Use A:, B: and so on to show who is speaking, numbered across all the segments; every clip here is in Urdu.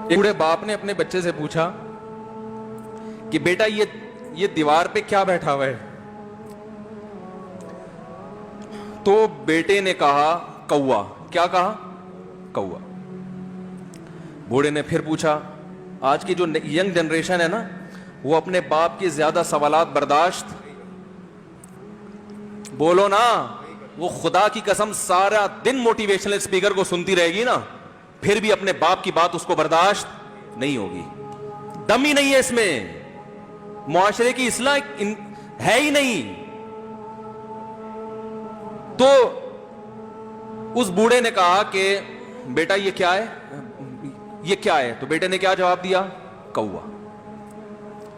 A: ایک بوڑھے باپ نے اپنے بچے سے پوچھا کہ بیٹا یہ دیوار پہ کیا بیٹھا ہوا ہے؟ تو بیٹے نے کہا کوا۔ کیا کہا؟ کوا۔ بوڑھے نے پھر پوچھا، آج کی جو ینگ جنریشن ہے نا، وہ اپنے باپ کے زیادہ سوالات برداشت، بولو نا، وہ خدا کی قسم سارا دن موٹیویشنل اسپیکر کو سنتی رہے گی نا، پھر بھی اپنے باپ کی بات اس کو برداشت نہیں ہوگی۔ دم ہی نہیں ہے اس میں، معاشرے کی اصلاح ہے ہی نہیں۔ تو اس بوڑھے نے کہا کہ بیٹا یہ کیا ہے؟ یہ کیا ہے؟ تو بیٹے نے کیا جواب دیا؟ کوا۔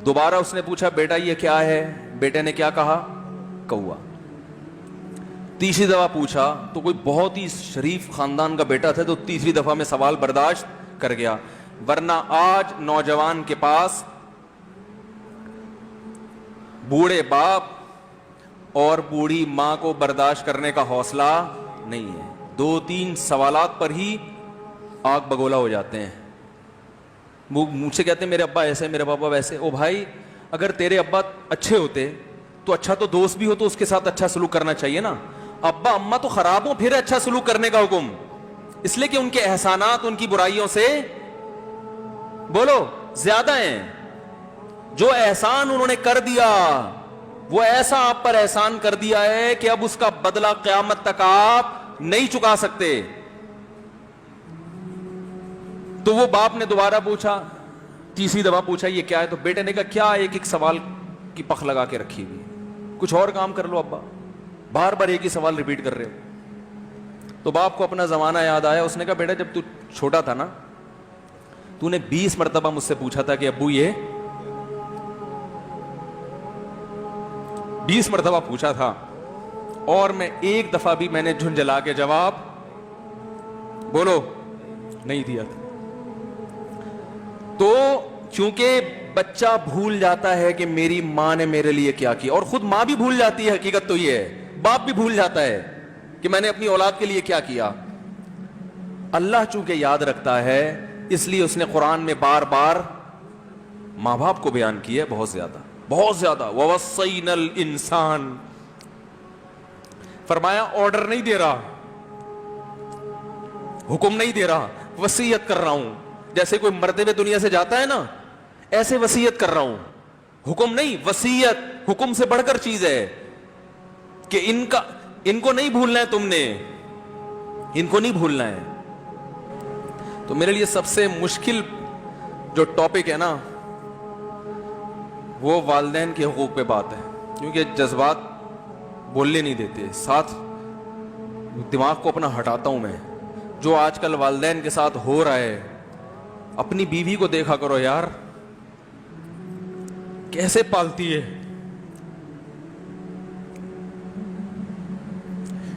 A: دوبارہ اس نے پوچھا بیٹا یہ کیا ہے؟ بیٹے نے کیا کہا؟ کوا۔ تیسری دفعہ پوچھا تو کوئی بہت ہی شریف خاندان کا بیٹا تھا، تو تیسری دفعہ میں سوال برداشت کر گیا، ورنہ آج نوجوان کے پاس بوڑھے باپ اور بوڑھی ماں کو برداشت کرنے کا حوصلہ نہیں ہے۔ 2-3 سوالات پر ہی آگ بگولا ہو جاتے ہیں۔ وہ مجھ سے کہتے ہیں میرے ابا ایسے، میرے پاپا ویسے۔ او بھائی، اگر تیرے ابا اچھے ہوتے تو اچھا تو دوست بھی ہو تو اس کے ساتھ اچھا سلوک کرنا چاہیے نا۔ ابا اما تو خراب ہو پھر اچھا سلوک کرنے کا حکم، اس لیے کہ ان کے احسانات ان کی برائیوں سے بولو زیادہ ہیں۔ جو احسان انہوں نے کر دیا وہ ایسا آپ پر احسان کر دیا ہے کہ اب اس کا بدلہ قیامت تک آپ نہیں چکا سکتے۔ تو وہ باپ نے دوبارہ پوچھا، تیسری دفعہ پوچھا یہ کیا ہے؟ تو بیٹے نے کہا کیا ایک سوال کی پخ لگا کے رکھی ہوئی، کچھ اور کام کر لو ابا، بار بار ایک ہی سوال ریپیٹ کر رہے ہو۔ تو باپ کو اپنا زمانہ یاد آیا، اس نے کہا بیٹا جب تو چھوٹا تھا نا، تو نے 20 مرتبہ مجھ سے پوچھا تھا کہ ابو یہ 20 مرتبہ پوچھا تھا، اور میں ایک دفعہ بھی میں نے جھنجھلا کے جواب بولو نہیں دیا تھا۔ تو چونکہ بچہ بھول جاتا ہے کہ میری ماں نے میرے لیے کیا کیا، اور خود ماں بھی بھول جاتی ہے، حقیقت تو یہ ہے باپ بھی بھول جاتا ہے کہ میں نے اپنی اولاد کے لیے کیا کیا۔ اللہ چونکہ یاد رکھتا ہے اس لیے اس نے قرآن میں بار بار ماں باپ کو بیان کیا ہے، بہت زیادہ بہت زیادہ۔ وَوَصَّيْنَا الْإِنسَانَ، فرمایا آرڈر نہیں دے رہا، حکم نہیں دے رہا، وصیت کر رہا ہوں۔ جیسے کوئی مرتے ہوئے دنیا سے جاتا ہے نا، ایسے وصیت کر رہا ہوں، حکم نہیں، وصیت حکم سے بڑھ کر چیز ہے کہ ان کو نہیں بھولنا ہے، تم نے ان کو نہیں بھولنا ہے۔ تو میرے لیے سب سے مشکل جو ٹاپک ہے نا وہ والدین کے حقوق پہ بات ہے، کیونکہ جذبات بولنے نہیں دیتے، ساتھ دماغ کو اپنا ہٹاتا ہوں میں۔ جو آج کل والدین کے ساتھ ہو رہا ہے، اپنی بیوی کو دیکھا کرو یار، کیسے پالتی ہے،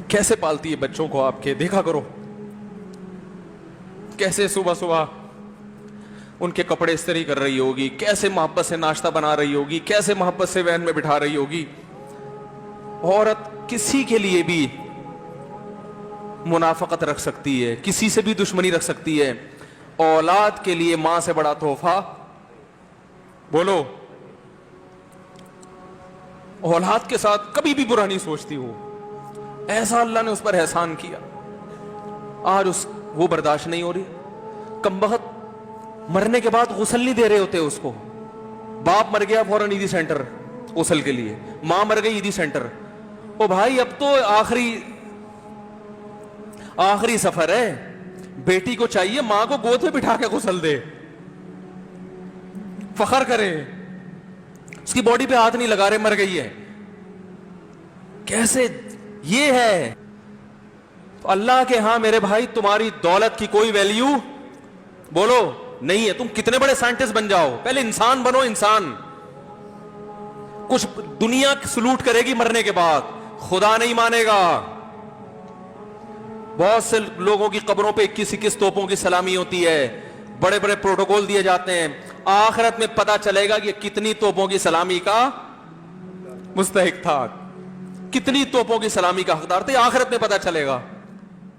A: کیسے پالتی ہے بچوں کو، آپ کے دیکھا کرو، کیسے صبح صبح ان کے کپڑے استری کر رہی ہوگی، کیسے محبت سے ناشتہ بنا رہی ہوگی، کیسے محبت سے وین میں بٹھا رہی ہوگی۔ عورت کسی کے لیے بھی منافقت رکھ سکتی ہے، کسی سے بھی دشمنی رکھ سکتی ہے، اولاد کے لیے ماں سے بڑا تحفہ بولو، اولاد کے ساتھ کبھی بھی برا نہیں سوچتی ہو، ایسا اللہ نے اس پر احسان کیا، آج وہ برداشت نہیں ہو رہی۔ کمبخت مرنے کے بعد غسل نہیں دے رہے ہوتے اس کو، باپ مر گیا فوراً عیدی سینٹر غسل کے لیے، ماں مر گئی عیدی سینٹر۔ او بھائی اب تو آخری سفر ہے، بیٹی کو چاہیے ماں کو گود میں بٹھا کے غسل دے، فخر کرے، اس کی باڈی پہ ہاتھ نہیں لگا رہے، مر گئی ہے۔ کیسے یہ ہے؟ تو اللہ کے ہاں میرے بھائی تمہاری دولت کی کوئی ویلیو بولو نہیں ہے، تم کتنے بڑے سائنٹسٹ بن جاؤ، پہلے انسان بنو، انسان۔ کچھ دنیا سلوٹ کرے گی مرنے کے بعد، خدا نہیں مانے گا۔ بہت سے لوگوں کی قبروں پہ 21 توپوں کی سلامی ہوتی ہے، بڑے بڑے پروٹوکول دیے جاتے ہیں، آخرت میں پتا چلے گا کہ کتنی توپوں کی سلامی کا مستحق تھا، کتنی توپوں کی سلامی کا حقدار تھے، آخرت میں پتا چلے گا۔